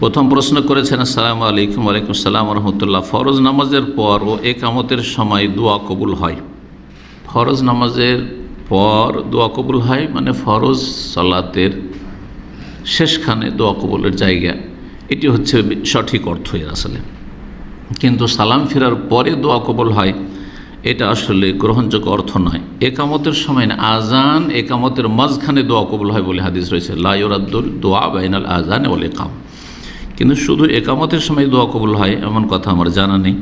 প্রথম প্রশ্ন করেছেন, আসসালামু আলাইকুম। ওয়ালাইকুম আসসালাম রহমতুল্লাহ। ফরজ নামাজের পর ও একামতের সময় দোয়া কবুল হয়? ফরজ নামাজের পর দোয়া কবুল হয় মানে ফরজ সালাতের শেষখানে দোয়া কবুলের জায়গা, এটি হচ্ছে সঠিক অর্থ এর আসলে। কিন্তু সালাম ফেরার পরে দোয়া কবুল হয় এটা আসলে গ্রহণযোগ্য অর্থ নয়। একামতের সময় না, আজান একামতের মাঝখানে দোয়া কবুল হয় বলে হাদিস রয়েছে, লা ইউরাদ্দুল দোয়া বাইনাল আজান ওয়াল ইকাম। কিন্তু শুধু একামতের সময় দোয়া কবুল হয় এমন কথা আমার জানা নেই।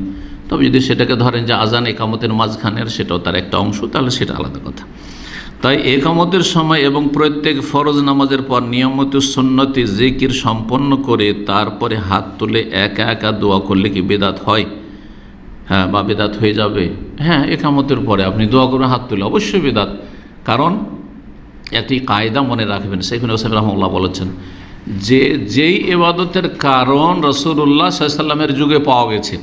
তবে যদি সেটাকে ধরেন যে আজান একামতের মাঝখানের, সেটাও তার একটা অংশ, তাহলে সেটা আলাদা কথা। তাই একামতের সময় এবং প্রত্যেক ফরজ নামাজের পর নিয়মিত সুন্নতি জিকির সম্পন্ন করে তারপরে হাত তুলে একা একা দোয়া করলে কি বেদাত হয়? হ্যাঁ, বা বেদাত হয়ে যাবে? হ্যাঁ, একামতের পরে আপনি দোয়া করবেন হাত তুলে, অবশ্যই বেদাত। কারণ একটি কায়দা মনে রাখবেন, শেখ হোসেন রহমতুল্লাহ বলেছেন যে যেই ইবাদতের কারণ রাসূলুল্লাহ সাল্লাল্লাহু আলাইহি ওয়াসাল্লামের যুগে পাওয়া গেছে,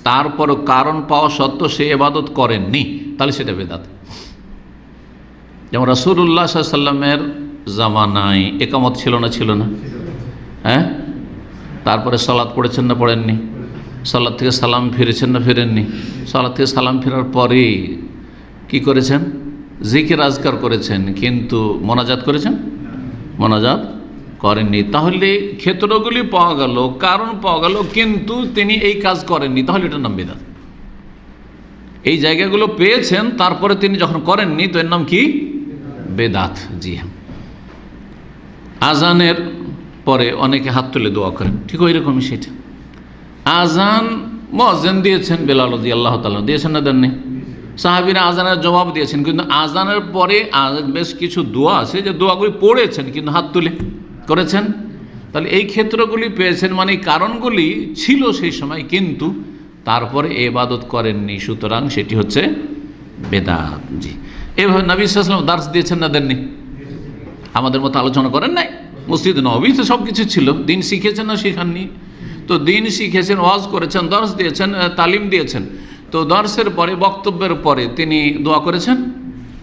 তারপরও কারণ পাওয়া সত্ত্বেও সে ইবাদত করেননি, তাহলে সেটা বেদাত। যেমন রাসূলুল্লাহ সাল্লাল্লাহু আলাইহি ওয়াসাল্লামের জামানায় একামত ছিল না? ছিল না? হ্যাঁ, তারপরে সালাত পড়েছেন না পড়েননি? সালাত থেকে সালাম ফিরেছেন না ফিরেননি? সালাত থেকে সালাম ফেরার পরে কি করেছেন? জিকির আজকার করেছেন, কিন্তু মোনাজাত করেছেন? মোনাজাত করেননি। তাহলে ক্ষেত্রগুলি পাওয়া গেল, কারণ পাওয়া গেল, কিন্তু তিনি এই কাজ করেননি, তাহলে এটার নাম বেদাত। এই জায়গাগুলো পেয়েছেন, তারপরে তিনি যখন করেননি, তো এর নাম কি? বেদাত। জি হ্যাঁ। আজানের পরে অনেকে হাত তুলে দোয়া করেন, ঠিক ওই রকমই সেটা। আজান মুয়াজ্জিন দিয়েছেন, বেলাল রাদিয়াল্লাহু তাআলা দিয়েছেন না দেননি? সাহাবীরা আজানের জবাব দিয়েছেন, কিন্তু আজানের পরে বেশ কিছু দোয়া আছে যে দোয়াগুলি পড়েছেন কিন্তু হাত তুলে করেছেন। তাহলে এই ক্ষেত্রগুলি পেয়েছেন, মানে এই কারণগুলি ছিল সেই সময়, কিন্তু তারপরে ইবাদত করেননি, সুতরাং সেটি হচ্ছে বেদাত। জি, এভাবে নবী সাল্লাল্লাহু আলাইহি ওয়াসাল্লাম দার্স দিয়েছেন না দেননি? আমাদের মতো আলোচনা করেন নাই? মসজিদ নববীতে সব কিছু ছিল, দিন শিখেছেন না শিখাননি? তো দিন শিখেছেন, ওয়াজ করেছেন, দর্শ দিয়েছেন, তালিম দিয়েছেন। তো দর্শের পরে, বক্তব্যের পরে তিনি দোয়া করেছেন,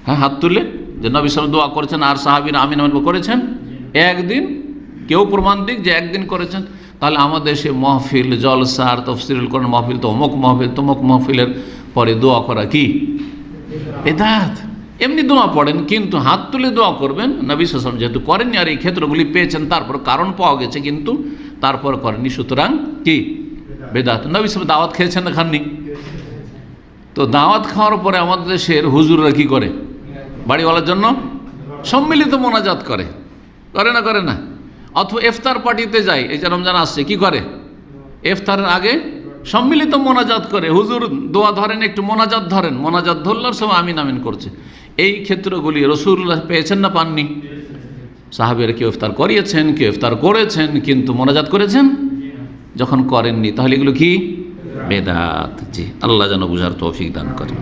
হ্যাঁ, হাত তুলে, যে নবী সাল্লাল্লাহু দোয়া করেছেন আর সাহাবীরা আমিন আমিন করেছেন। একদিন কেউ প্রমাণ দিক যে একদিন করেছেন। তাহলে আমাদের সে মাহফিল, জলসার, তাফসীরুল কোরআন মাহফিল, তো অমুক মাহফিল, তমুক মাহফিলের পরে দোয়া করা কি বেদাত? এমনি দোয়া পড়েন, কিন্তু হাত তুলে দোয়া করবেন নবী সাল্লাল্লাহু আলাইহি ওয়াসাল্লাম যেহেতু করেননি, আর এই ক্ষেত্রগুলি পেয়েছেন, তারপর কারণ পাওয়া গেছে কিন্তু তারপর করেননি, সুতরাং কি বেদাত। নবী সাল্লাল্লাহু আলাইহি ওয়াসাল্লাম দাওয়াত খেয়েছেন না খাননি? তো দাওয়াত খাওয়ার পরে আমাদের দেশের হুজুররা কি করে? বাড়িওয়ালার জন্য সম্মিলিত মোনাজাত করে, করে না? করে না? অথবা ইফতার পার্টিতে যায়, এই যে রমজান আসছে, কি করে? ইফতারের আগে সম্মিলিত মোনাজাত করে। হুজুর দোয়া ধরেন, একটু মোনাজাত ধরেন, মোনাজাত ধরলার সময় আমিন আমিন করছে। এই ক্ষেত্রগুলি রাসূলুল্লাহ পেয়েছেন না পাননি? সাহাবীরা কেউ ইফতার করিয়েছেন, কেউ ইফতার করেছেন, কিন্তু মোনাজাত করেছেন যখন করেননি, তাহলে এগুলো কি বেদাত। জি, আল্লাহ যেন বুঝার তৌফিক দান করেন।